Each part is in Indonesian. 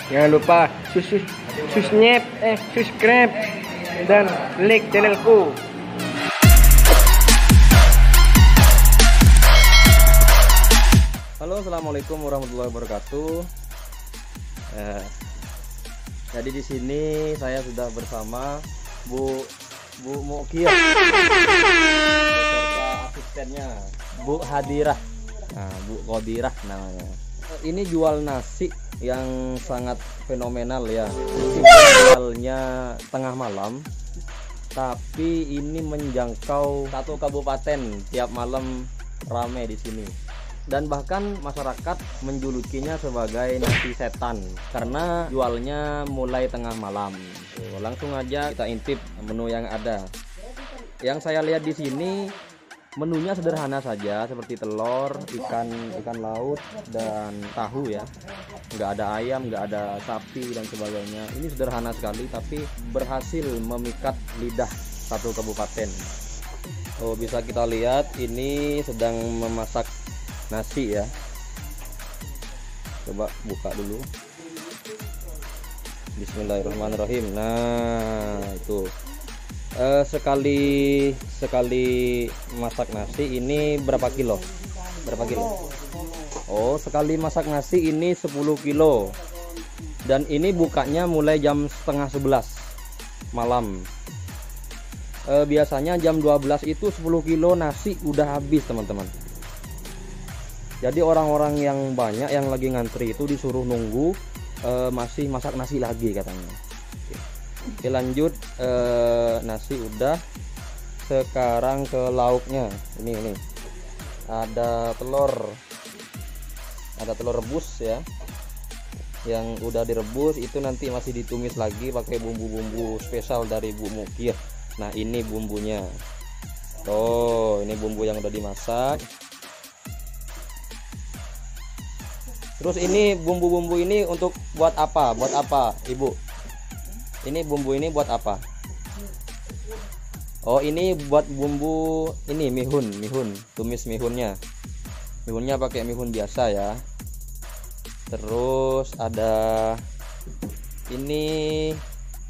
Jangan lupa subscribe dan like channelku. Halo, assalamualaikum warahmatullahi wabarakatuh. Jadi di sini saya sudah bersama Bu Mukia beserta asistennya Bu Hadirah. Nah, Bu Qadirah namanya. Ini jual nasi yang sangat fenomenal ya. Jualnya tengah malam, tapi ini menjangkau satu kabupaten, tiap malam ramai di sini. Dan bahkan masyarakat menjulukinya sebagai nasi setan karena jualnya mulai tengah malam. Langsung aja kita intip menu yang ada. Yang saya lihat di sini menunya sederhana saja, seperti telur, ikan laut dan tahu ya. Nggak ada ayam, nggak ada sapi dan sebagainya. Ini sederhana sekali tapi berhasil memikat lidah satu kabupaten. Oh, bisa kita lihat ini sedang memasak nasi ya. Coba buka dulu. Bismillahirrahmanirrahim. Nah, itu sekali masak nasi ini berapa kilo? Oh, sekali masak nasi ini 10 kilo. Dan ini bukanya mulai jam setengah 11 malam. Biasanya jam 12 itu 10 kilo nasi udah habis, teman-teman. Jadi orang-orang yang banyak yang lagi ngantri itu disuruh nunggu, masih masak nasi lagi katanya. Oke, lanjut. Nasi udah, sekarang ke lauknya. Ini ada telur rebus ya, yang udah direbus. Itu nanti masih ditumis lagi pakai bumbu-bumbu spesial dari Bu Mukia. Nah, ini bumbunya. Oh, ini bumbu yang udah dimasak. Terus ini bumbu-bumbu ini untuk buat apa? Buat apa, Ibu? Ini bumbu ini buat apa? Oh, ini buat bumbu ini mihun, tumis mihunnya. Mihunnya pakai mihun biasa ya. Terus ada ini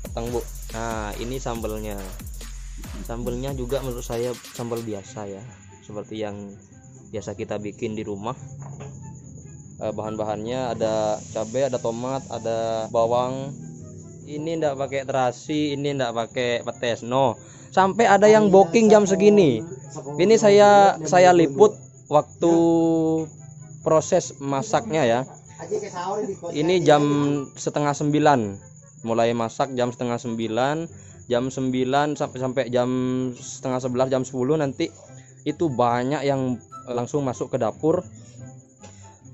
petang, Bu. Nah, ini sambelnya. Sambelnya juga menurut saya sambal biasa ya, seperti yang biasa kita bikin di rumah. Bahan-bahannya ada cabai, ada tomat, ada bawang. Ini ndak pakai terasi, ini ndak pakai petes. No, sampai ada yang booking jam segini. Ini saya liput waktu proses masaknya ya. Ini jam setengah 9, mulai masak jam setengah 9, jam 9 sampai jam setengah 11, jam 10 nanti itu banyak yang langsung masuk ke dapur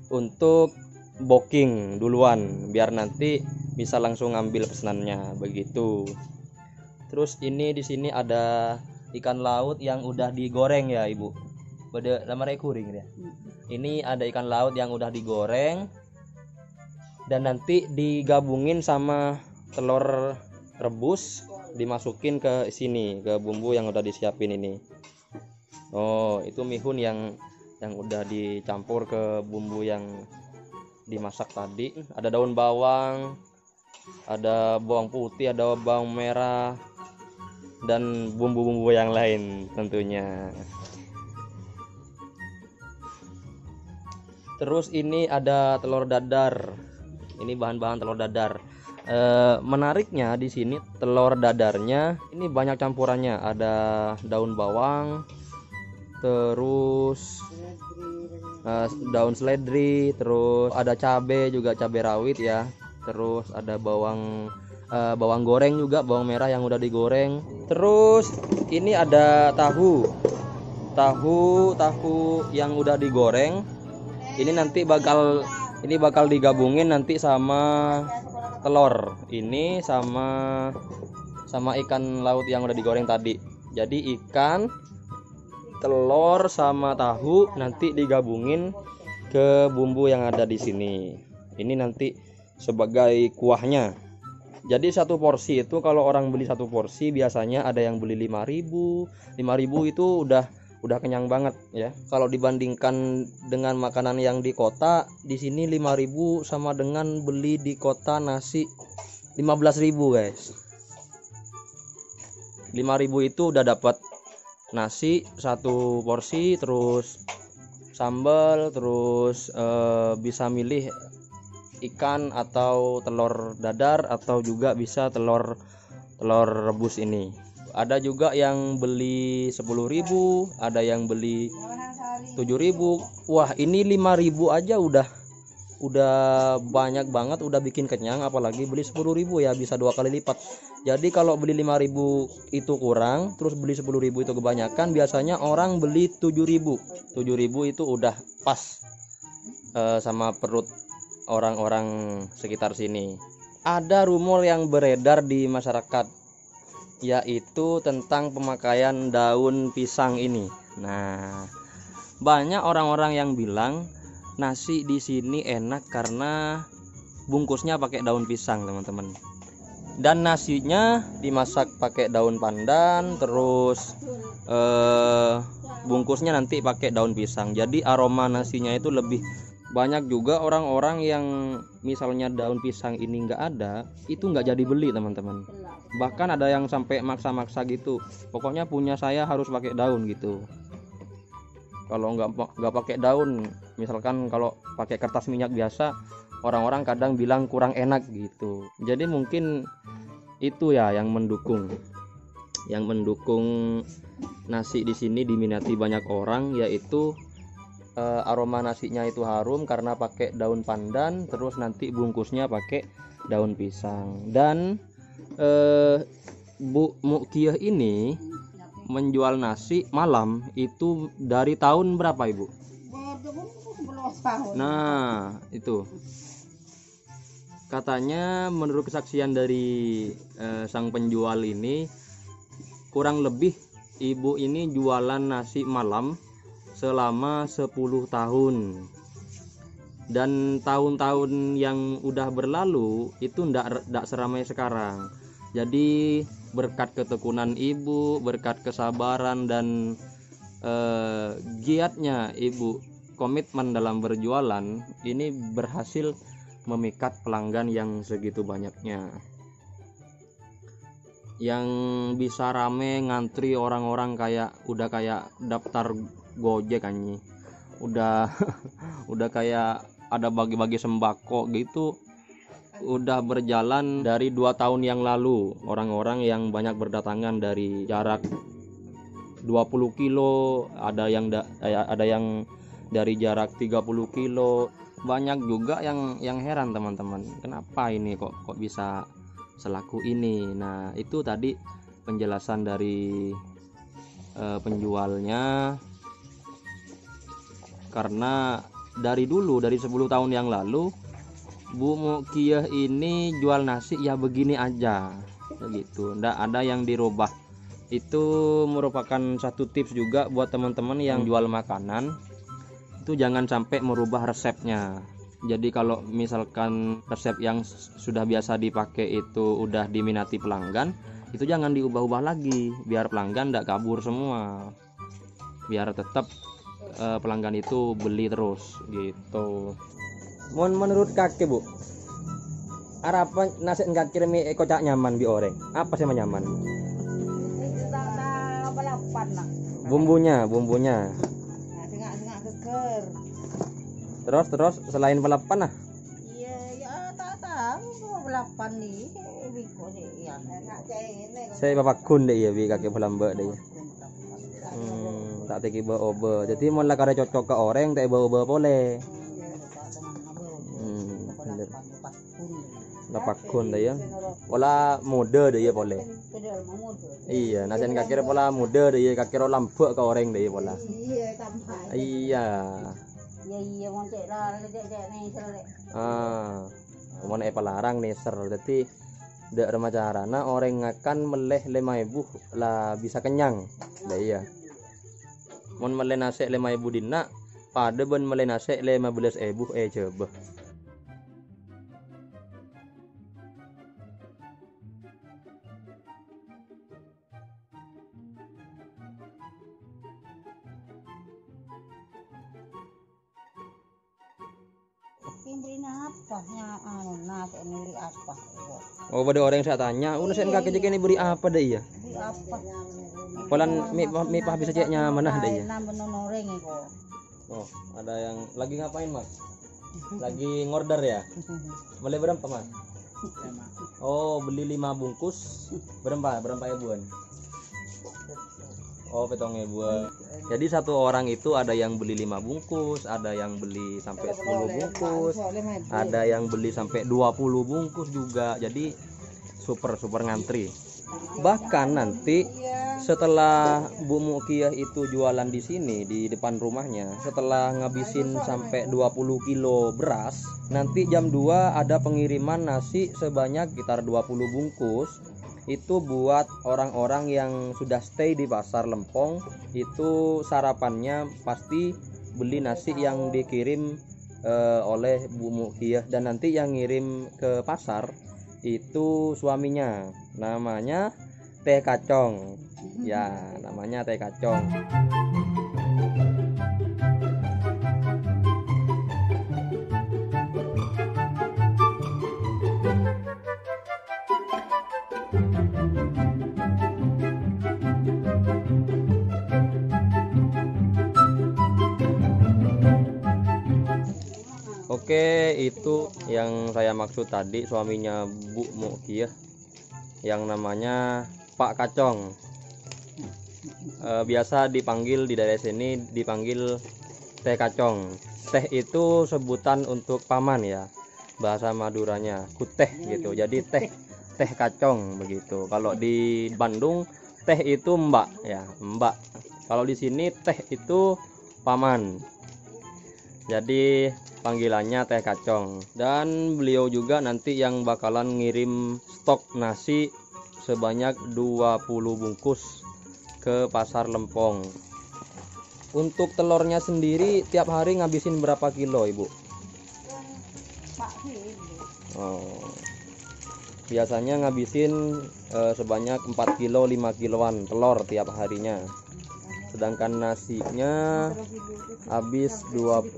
untuk booking duluan biar nanti bisa langsung ngambil pesanannya begitu. Terus ini di sini ada ikan laut yang udah digoreng ya, Ibu. Pada lama kuring ya. Ini ada ikan laut yang udah digoreng dan nanti digabungin sama telur rebus, dimasukin ke sini, ke bumbu yang udah disiapin ini. Oh, itu mihun yang udah dicampur ke bumbu yang dimasak tadi. Ada daun bawang, ada bawang putih, ada bawang merah, dan bumbu-bumbu yang lain tentunya. Terus ini ada telur dadar. Ini bahan-bahan telur dadar. Menariknya di sini telur dadarnya ini banyak campurannya. Ada daun bawang, terus daun seledri, terus ada cabai juga, cabai rawit ya. Terus ada bawang goreng juga, bawang merah yang udah digoreng. Terus ini ada tahu yang udah digoreng. Ini nanti bakal digabungin nanti sama telur ini sama ikan laut yang udah digoreng tadi. Jadi ikan, telur sama tahu nanti digabungin ke bumbu yang ada di sini. Ini nanti sebagai kuahnya. Jadi satu porsi itu kalau orang beli satu porsi biasanya ada yang beli 5.000 itu udah udah kenyang banget ya. Kalau dibandingkan dengan makanan yang di kota, di sini 5.000 sama dengan beli di kota nasi 15.000 guys. 5.000 itu udah dapat nasi satu porsi, terus sambal, terus bisa milih ikan atau telur dadar, atau juga bisa telur rebus ini. Ada juga yang beli 10.000, ada yang beli 7.000. Wah, ini 5.000 aja udah banyak banget, udah bikin kenyang, apalagi beli 10.000 ya bisa 2 kali lipat. Jadi kalau beli 5.000 itu kurang, terus beli 10.000 itu kebanyakan, biasanya orang beli 7.000. 7.000 itu udah pas sama perut orang-orang sekitar sini. Ada rumor yang beredar di masyarakat, yaitu tentang pemakaian daun pisang ini. Nah, banyak orang-orang yang bilang nasi di sini enak karena bungkusnya pakai daun pisang, teman-teman. Dan nasinya dimasak pakai daun pandan, terus bungkusnya nanti pakai daun pisang. Jadi aroma nasinya itu lebih banyak. Juga orang-orang yang misalnya daun pisang ini nggak ada, itu nggak jadi beli, teman-teman. Bahkan ada yang sampai maksa-maksa gitu, pokoknya punya saya harus pakai daun gitu. Kalau nggak pakai daun, misalkan kalau pakai kertas minyak biasa, orang-orang kadang bilang kurang enak gitu. Jadi mungkin itu ya yang mendukung nasi di sini diminati banyak orang, yaitu aroma nasinya itu harum karena pakai daun pandan, terus nanti bungkusnya pakai daun pisang. Dan Bu Mukiah ini menjual nasi malam itu dari tahun berapa, Ibu? Nah, itu katanya menurut kesaksian dari sang penjual ini, kurang lebih ibu ini jualan nasi malam selama 10 tahun. Dan tahun-tahun yang udah berlalu itu ndak seramai sekarang. Jadi berkat ketekunan ibu, berkat kesabaran dan giatnya ibu, komitmen dalam berjualan, ini berhasil memikat pelanggan yang segitu banyaknya, yang bisa rame ngantri orang-orang kayak udah kayak daftar Gojek anjing. Udah udah kayak ada bagi-bagi sembako gitu. Udah berjalan dari 2 tahun yang lalu, orang-orang yang banyak berdatangan dari jarak 20 kilo, ada yang dari jarak 30 kilo. Banyak juga yang heran, teman-teman, kenapa ini kok bisa selaku ini. Nah, itu tadi penjelasan dari penjualnya, karena dari dulu, dari 10 tahun yang lalu, Bu Mukiah ini jual nasi ya begini aja begitu, ndak ada yang dirubah. Itu merupakan satu tips juga buat teman-teman yang jual makanan, itu jangan sampai merubah resepnya. Jadi kalau misalkan resep yang sudah biasa dipakai itu udah diminati pelanggan, itu jangan diubah-ubah lagi biar pelanggan ndak kabur semua, biar tetap pelanggan itu beli terus gitu. Menurut kakek, Bu, apa nasi enggak kirimi kocak nyaman bi oreng? Apa sih nyaman? Bumbunya. Sengak geger. Terus selain pelapan nah? Iya, ya tak tahu belapan nih. Biko sih ya. Saya bapak kun deh ya bi kakek pelambak deh ya. Tak teki oba. Jadi mau lah kada cocok ke orang tak oba boleh. Lapak kun deh ya. Pola muda deh ya boleh. Iya, nasian kakek pola muda deh ya, kakek lambak ke orang deh ya pola. Iya, tambah. Iya. Iya, mau cek lah, cek nih selek. Mau pelarang nih ser. Jadi dak ada carana orang akan meleh 5.000 lah bisa kenyang. Dah iya. Mon meleh nasi 5.000 dina, pada ben meleh nasi 15.000 coba. Pimpin apa? Nya nasi ini apa? Oh, pada orang yang saya tanya, udah saya kakek ini beri apa deh ya? Beri apa? Pelan mi pah bisa ceknya mana deh ya? Nambah noreng itu. Oh, ada yang lagi ngapain mas? Lagi ngorder ya? Beli berapa mas? Oh, beli 5 bungkus. Berapa ribuan? Oh, petong ribuan. Jadi satu orang itu ada yang beli 5 bungkus, ada yang beli sampai 10 bungkus, ada yang beli sampai 20 bungkus juga. Jadi super ngantri. Bahkan nanti setelah Bu Mukiah itu jualan di sini di depan rumahnya, setelah ngabisin sampai 20 kilo beras, nanti jam 2 ada pengiriman nasi sebanyak sekitar 20 bungkus. Itu buat orang-orang yang sudah stay di Pasar Lempong. Itu sarapannya pasti beli nasi yang dikirim oleh Bu Mukiah, dan nanti yang ngirim ke pasar itu suaminya, namanya Teh Kacong. Ya, namanya Teh Kacong. Oke, itu yang saya maksud tadi, suaminya Bu Mukiah yang namanya Pak Kacong. Biasa dipanggil di daerah sini dipanggil Teh Kacong. Teh itu sebutan untuk paman ya, bahasa Maduranya kuteh gitu. Jadi teh kacong begitu. Kalau di Bandung teh itu mbak ya, mbak. Kalau di sini teh itu paman. Jadi panggilannya Teh Kacong. Dan beliau juga nanti yang bakalan ngirim stok nasi sebanyak 20 bungkus ke Pasar Lempong. Untuk telurnya sendiri tiap hari ngabisin berapa kilo Ibu? Oh, biasanya ngabisin sebanyak 4 kilo 5 kiloan telur tiap harinya. Sedangkan nasinya habis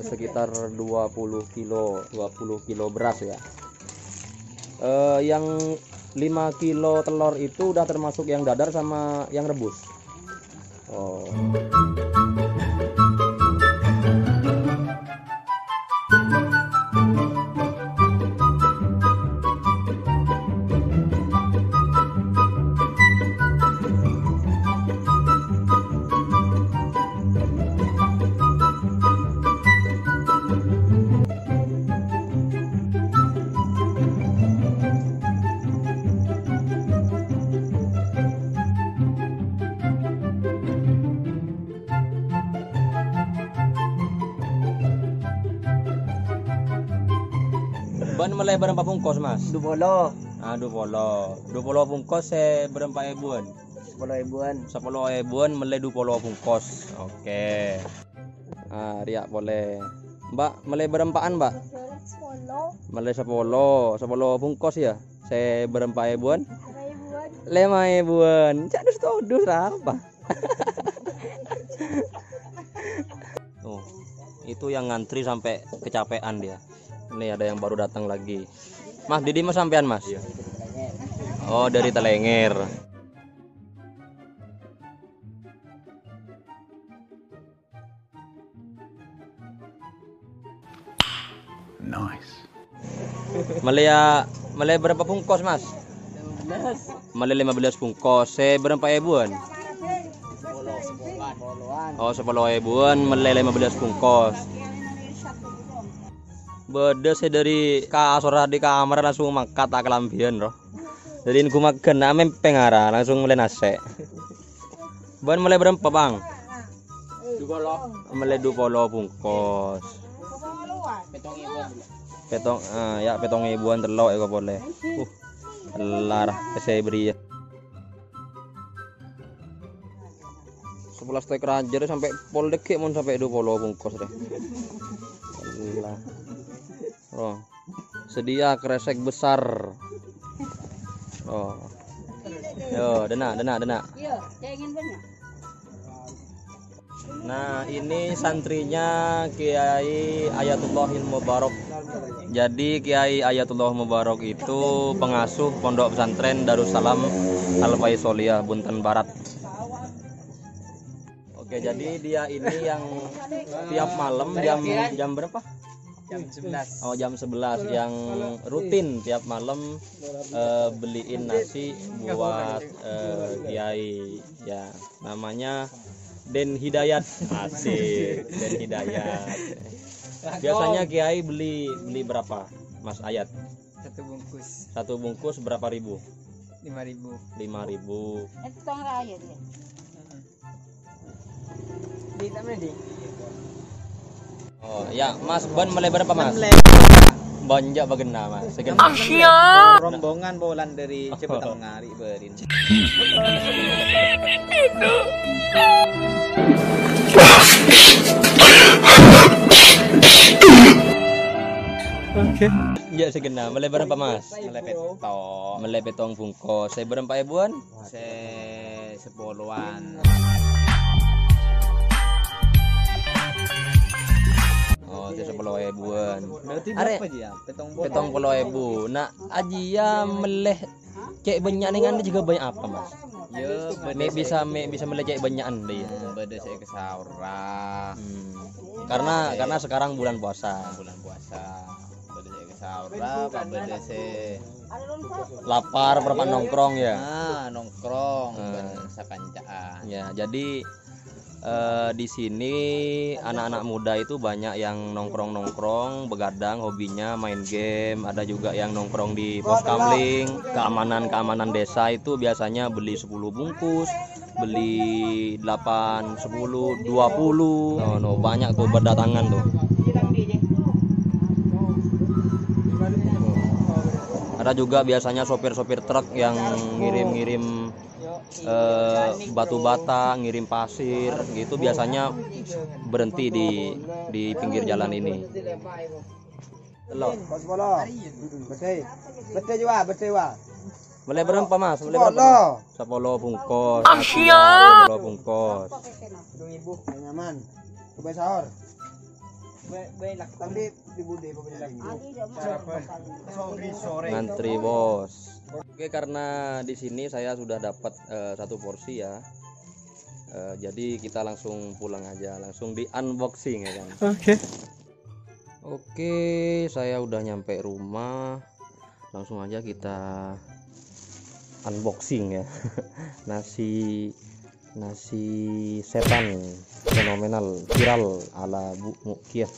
sekitar 20 kilo beras ya. Yang 5 kilo telur itu udah termasuk yang dadar sama yang rebus. Oh. Ban mulai berapa bungkus mas? 20. Ah, 20 bungkus berapa ribuan? 10 ribuan. 10 ribuan mulai 20 bungkus. Oke. Ah, riak boleh. Mbak mulai berempaan mbak? 10. Mulai 10 bungkus ya? Saya berapa ribuan? 5 ribuan. Cak dus apa? Tuh, itu yang ngantri sampai kecapean dia. Ini ada yang baru datang lagi. Mas, Didi mas sampean mas? Iya. Oh, dari Telengir. Nice. Malaya berapa bungkus mas? 15. Malaya 15 bungkus. Saya berapa ribuan? 10-an. Oh, 10 ribuan malaya 15 bungkus. Beda saya dari kasur di kamar langsung makan tak kelambian roh. Jadi aku makan namen pengara langsung mulai nasi. Ban mulai berapa bang? 20. Mulai 20 bungkus. Petong ribuan telok ya boleh. Larah saya beri ya. 11 stek raja sampai pol dekik mon sampai 20 bungkus deh. Allah. Oh, sedia kresek besar. Oh, yo, dena. Iya, saya ingin banyak. Nah, ini santrinya Kiai Ayatullahil Mubarak. Jadi Kiai Ayatullah Mubarak itu pengasuh Pondok Pesantren Darussalam Al Faisoliyah Bunten Barat. Oke, jadi dia ini yang tiap malam jam berapa? Jam 11. Oh, jam 11 yang rutin tiap malam beliin nasi buat Kiai. Ya, namanya Den Hidayat. Asik, Den Hidayat. Biasanya Kiai beli berapa, Mas Ayat? Satu bungkus Satu bungkus berapa ribu? 5.000. 5.000. Itu tong raya dia. Di mana di? Oh ya, Mas Bon mulai berapa Mas? Bonjak bagena Mas. Segena. Rombongan bolan dari Cepetang ngari berin. Oke. Ya segena. Mulai berapa Mas? Mulai Petong bungkus. Saya berapa Ibuan? Saya 10-an. Oh, saya 10.000-an. Berarti Are, berapa aja? Petong 10.000. Nah, Ajia meleh cek banyak dengan juga banyak apa Mas? Ya, bisa meleh cek banyakan deh. beda saya ke saura. Karena sekarang bulan puasa. Bulan puasa. Beda saya ke saura, beda saya Lapar berapa nongkrong ya? nongkrong sakancaan. Ya, jadi di sini anak-anak muda itu banyak yang nongkrong, begadang, hobinya main game. Ada juga yang nongkrong di pos kamling, keamanan desa itu biasanya beli 10 bungkus, beli 8, 10, 20. No, banyak tuh berdatangan tuh. Ada juga biasanya sopir-sopir truk yang ngirim batu bata, ngirim pasir gitu, biasanya berhenti di pinggir jalan ini. Mulai berapa Mas? Mulai berapa? 10 bungkus. 10 bungkus. Nyaman. Coba sahur. Ngantri bos. Oke, karena di sini saya sudah dapat 1 porsi ya. Jadi kita langsung pulang aja, langsung di unboxing ya kan. Oke, saya udah nyampe rumah. Langsung aja kita unboxing ya. nasi setan fenomenal viral ala Bu Mukyah.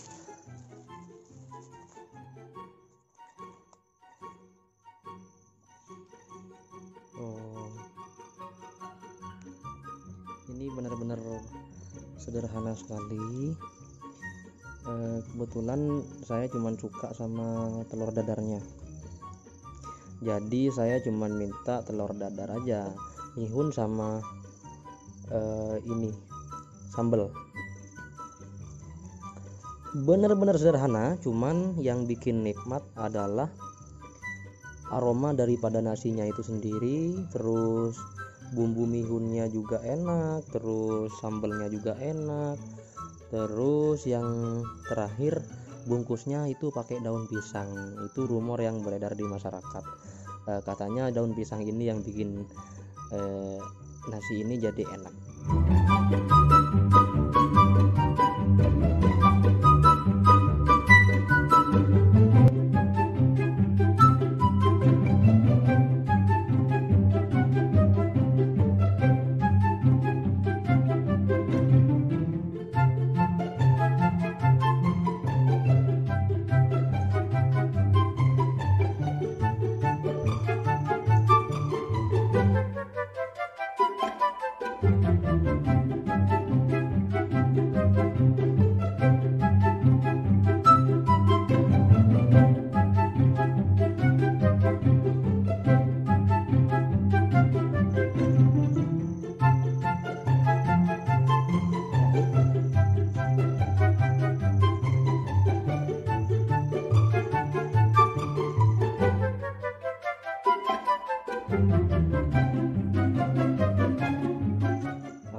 Ini benar-benar sederhana sekali. Kebetulan saya cuman suka sama telur dadarnya, jadi saya cuman minta telur dadar aja, mihun sama ini sambal. Benar-benar sederhana, cuman yang bikin nikmat adalah aroma daripada nasinya itu sendiri, terus bumbu mihunnya juga enak, terus sambalnya juga enak, terus yang terakhir bungkusnya itu pakai daun pisang. Itu rumor yang beredar di masyarakat, katanya daun pisang ini yang bikin nasi ini jadi enak.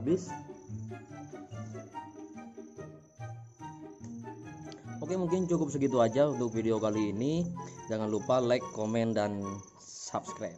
Habis Oke, mungkin cukup segitu aja untuk video kali ini. Jangan lupa like, komen, dan subscribe.